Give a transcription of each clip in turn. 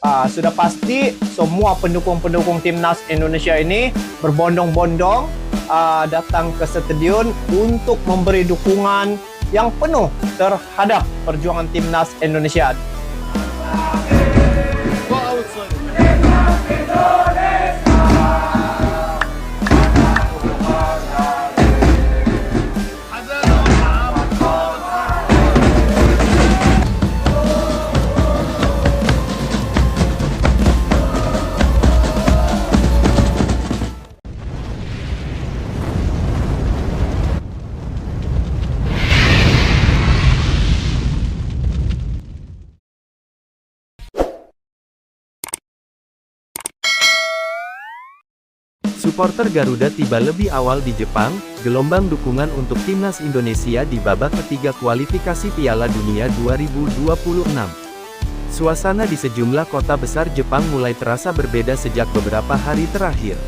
Sudah pasti semua pendukung-pendukung timnas Indonesia ini berbondong-bondong datang ke stadion untuk memberi dukungan yang penuh terhadap perjuangan timnas Indonesia. Supporter Garuda tiba lebih awal di Jepang, gelombang dukungan untuk timnas Indonesia di babak ketiga kualifikasi Piala Dunia 2026. Suasana di sejumlah kota besar Jepang mulai terasa berbeda sejak beberapa hari terakhir.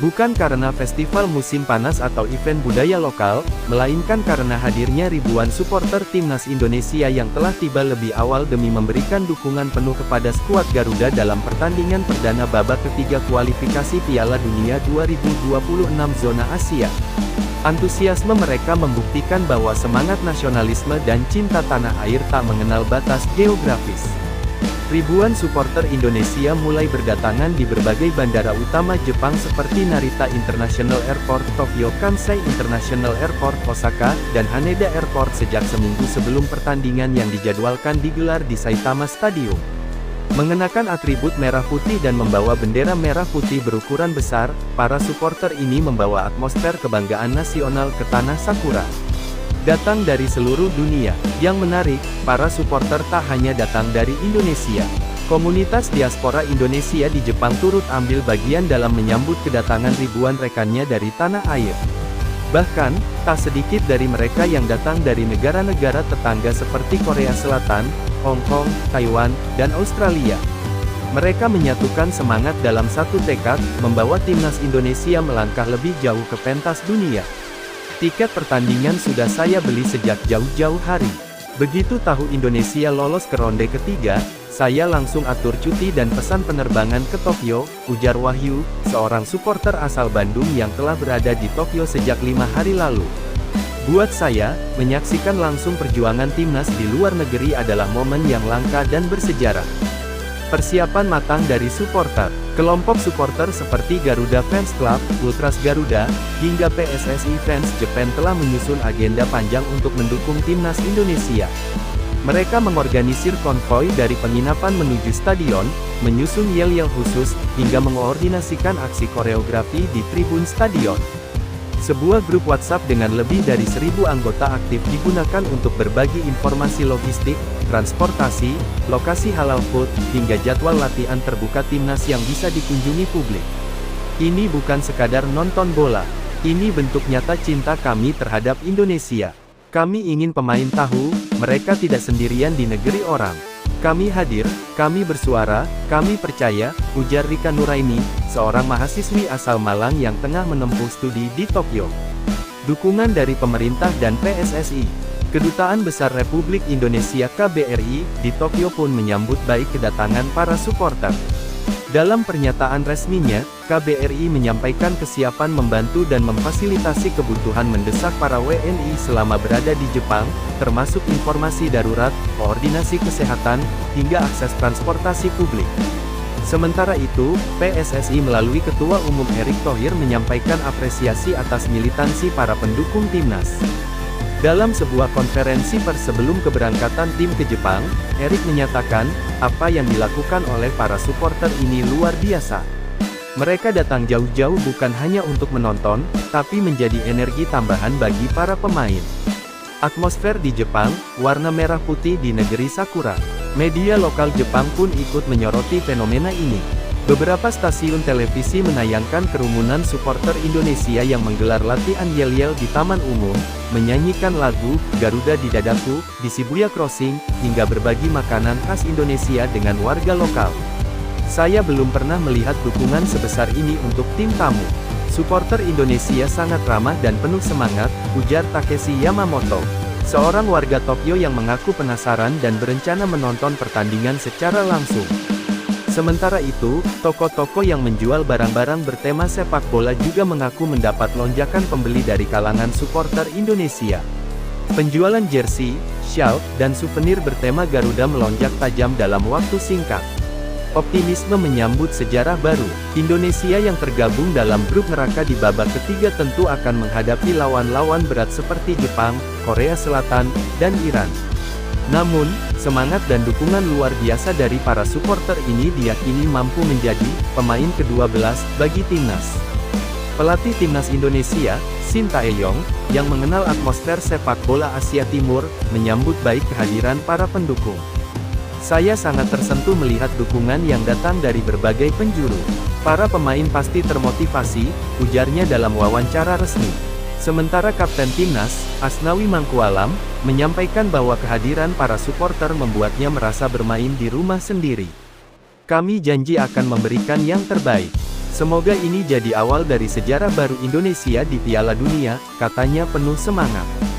Bukan karena festival musim panas atau event budaya lokal, melainkan karena hadirnya ribuan supporter timnas Indonesia yang telah tiba lebih awal demi memberikan dukungan penuh kepada skuad Garuda dalam pertandingan perdana babak ketiga kualifikasi Piala Dunia 2026 zona Asia. Antusiasme mereka membuktikan bahwa semangat nasionalisme dan cinta tanah air tak mengenal batas geografis. Ribuan supporter Indonesia mulai berdatangan di berbagai bandara utama Jepang seperti Narita International Airport Tokyo, Kansai International Airport Osaka, dan Haneda Airport sejak seminggu sebelum pertandingan yang dijadwalkan digelar di Saitama Stadium. Mengenakan atribut merah putih dan membawa bendera merah putih berukuran besar, para supporter ini membawa atmosfer kebanggaan nasional ke tanah Sakura. Datang dari seluruh dunia. Yang menarik, para supporter tak hanya datang dari Indonesia. Komunitas diaspora Indonesia di Jepang turut ambil bagian dalam menyambut kedatangan ribuan rekannya dari tanah air. Bahkan, tak sedikit dari mereka yang datang dari negara-negara tetangga seperti Korea Selatan, Hong Kong, Taiwan, dan Australia. Mereka menyatukan semangat dalam satu tekad, membawa timnas Indonesia melangkah lebih jauh ke pentas dunia. Tiket pertandingan sudah saya beli sejak jauh-jauh hari. Begitu tahu Indonesia lolos ke ronde ketiga, saya langsung atur cuti dan pesan penerbangan ke Tokyo, ujar Wahyu, seorang supporter asal Bandung yang telah berada di Tokyo sejak 5 hari lalu. Buat saya, menyaksikan langsung perjuangan timnas di luar negeri adalah momen yang langka dan bersejarah. Persiapan matang dari supporter. Kelompok supporter seperti Garuda Fans Club, Ultras Garuda, hingga PSSI Fans Japan telah menyusun agenda panjang untuk mendukung timnas Indonesia. Mereka mengorganisir konvoi dari penginapan menuju stadion, menyusun yel-yel khusus, hingga mengkoordinasikan aksi koreografi di tribun stadion. Sebuah grup WhatsApp dengan lebih dari 1.000 anggota aktif digunakan untuk berbagi informasi logistik, transportasi, lokasi halal food, hingga jadwal latihan terbuka timnas yang bisa dikunjungi publik. Ini bukan sekadar nonton bola. Ini bentuk nyata cinta kami terhadap Indonesia. Kami ingin pemain tahu, mereka tidak sendirian di negeri orang. Kami hadir, kami bersuara, kami percaya, ujar Rika Nuraini, seorang mahasiswi asal Malang yang tengah menempuh studi di Tokyo. Dukungan dari pemerintah dan PSSI. Kedutaan Besar Republik Indonesia KBRI di Tokyo pun menyambut baik kedatangan para supporter. Dalam pernyataan resminya, KBRI menyampaikan kesiapan membantu dan memfasilitasi kebutuhan mendesak para WNI selama berada di Jepang, termasuk informasi darurat, koordinasi kesehatan, hingga akses transportasi publik. Sementara itu, PSSI melalui Ketua Umum Erick Thohir menyampaikan apresiasi atas militansi para pendukung timnas. Dalam sebuah konferensi pers sebelum keberangkatan tim ke Jepang, Erick menyatakan, apa yang dilakukan oleh para supporter ini luar biasa. Mereka datang jauh-jauh bukan hanya untuk menonton, tapi menjadi energi tambahan bagi para pemain. Atmosfer di Jepang, warna merah putih di negeri Sakura. Media lokal Jepang pun ikut menyoroti fenomena ini. Beberapa stasiun televisi menayangkan kerumunan supporter Indonesia yang menggelar latihan yel-yel di Taman Umum, menyanyikan lagu "Garuda di Dadaku" di Shibuya Crossing, hingga berbagi makanan khas Indonesia dengan warga lokal. Saya belum pernah melihat dukungan sebesar ini untuk tim tamu. Supporter Indonesia sangat ramah dan penuh semangat, ujar Takeshi Yamamoto, seorang warga Tokyo yang mengaku penasaran dan berencana menonton pertandingan secara langsung. Sementara itu, toko-toko yang menjual barang-barang bertema sepak bola juga mengaku mendapat lonjakan pembeli dari kalangan supporter Indonesia. Penjualan jersey, shawl, dan souvenir bertema Garuda melonjak tajam dalam waktu singkat. Optimisme menyambut sejarah baru. Indonesia yang tergabung dalam grup neraka di babak ketiga tentu akan menghadapi lawan-lawan berat seperti Jepang, Korea Selatan, dan Iran. Namun, semangat dan dukungan luar biasa dari para supporter ini diyakini mampu menjadi pemain ke-12 bagi timnas. Pelatih timnas Indonesia, Shin Tae-yong, yang mengenal atmosfer sepak bola Asia Timur, menyambut baik kehadiran para pendukung. Saya sangat tersentuh melihat dukungan yang datang dari berbagai penjuru. Para pemain pasti termotivasi, ujarnya dalam wawancara resmi. Sementara Kapten Timnas, Asnawi Mangkualam, menyampaikan bahwa kehadiran para supporter membuatnya merasa bermain di rumah sendiri. Kami janji akan memberikan yang terbaik. Semoga ini jadi awal dari sejarah baru Indonesia di Piala Dunia, katanya penuh semangat.